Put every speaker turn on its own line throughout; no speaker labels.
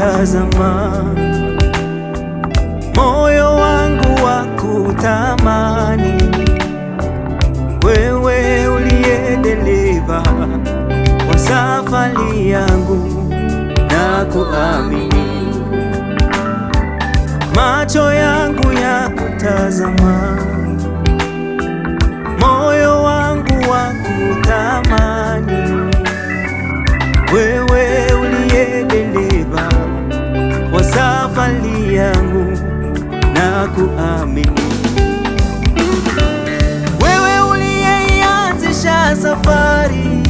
kutazama, moyo wangu wa kutamani, wewe uliye dereva wa safari yangu na kuamini, macho yangu ya kutazama, moyo wangu wa kutamani, wewe uliye dereva wa safari yangu na kuamini, wewe uliyeianzisha safari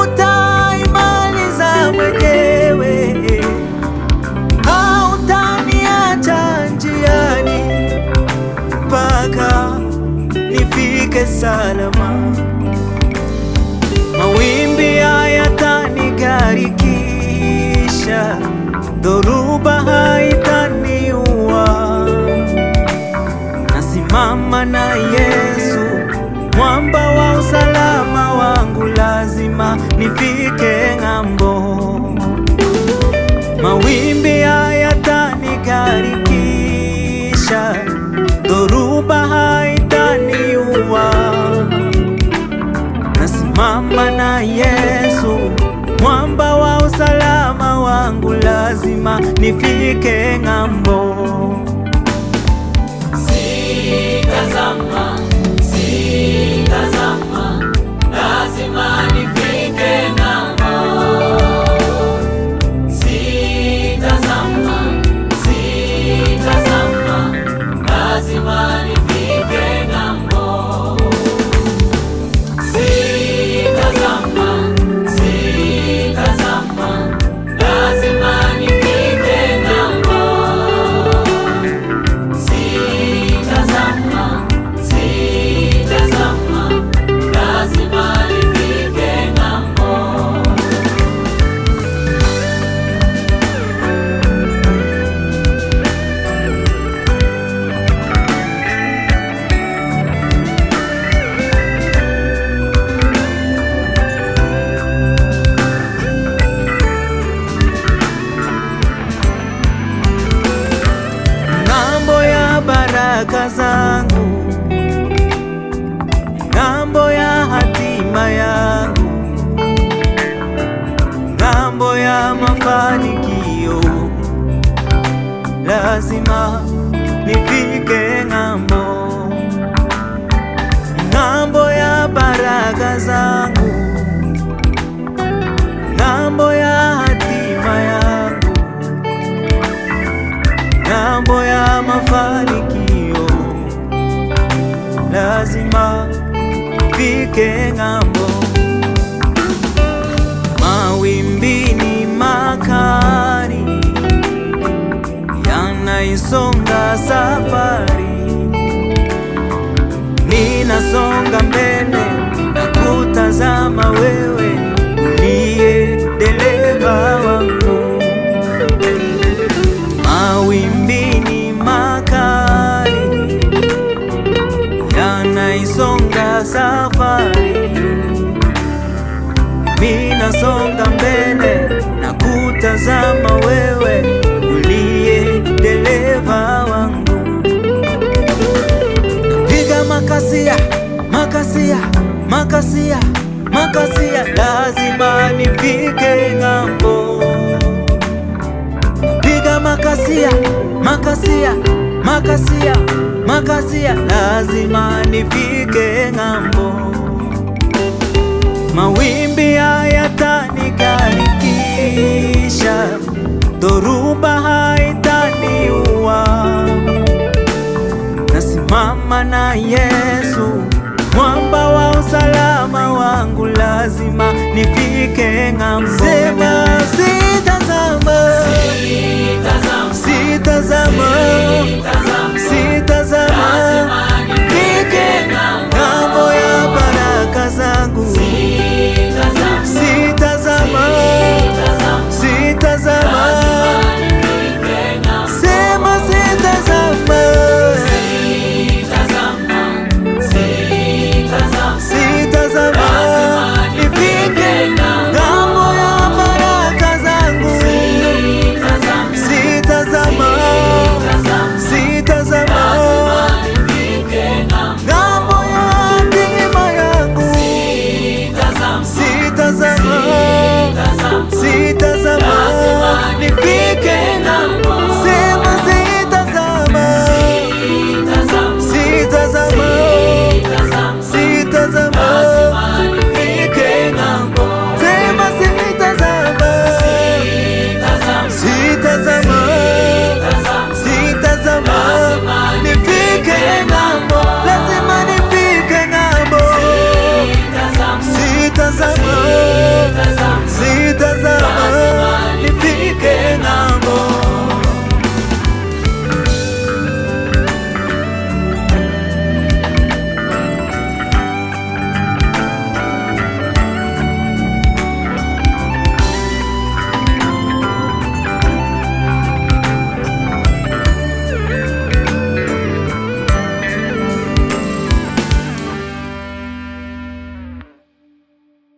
utaimaliza mwenyewe, hautaniacha njiani mpaka nifike salama. Mawimbi hayatanigarikisha, dhoruba haitaniua. Nasimama na Yesu, mwamba wa usalama wangu, lazima nifike ng'ambo. Mawimbi hayatanigarikisha, dhoruba haitaniua. Nasimama na Yesu, mwamba wa usalama wangu, lazima nifike ng'ambo.
Sitazama, sitazama, lazima nifike ng'ambo. Sitazama, sitazama, lazima nifike ng'ambo. Sitazama, sitazama, lazima nifike ng'ambo. Sitazama, sitazama, lazima nifike ng'ambo.
Ng'ambo ya baraka zangu, ng'ambo ya hatima yangu, ng'ambo ya mafanikio, lazima nifike ng'ambo. Ng'ambo ya baraka zangu, ng'ambo ya hatima yangu, ng'ambo ya mafanikio, lazima nifike ng'ambo. Mawimbi ni makali yanaisonga safari, ninasonga mbele na kutazama wewe uliye dereva wangu. Mawimbi ni makali yanaisonga safari, ninasonga mbele na kutazama wewe uliye dereva wangu. Napiga makasia, makasia, makasia, makasia, lazima nifike ng'ambo. Napiga makasia, makasia, makasia, makasia, lazima nifike ng'ambo. Mawimbi hayatanigarikisha,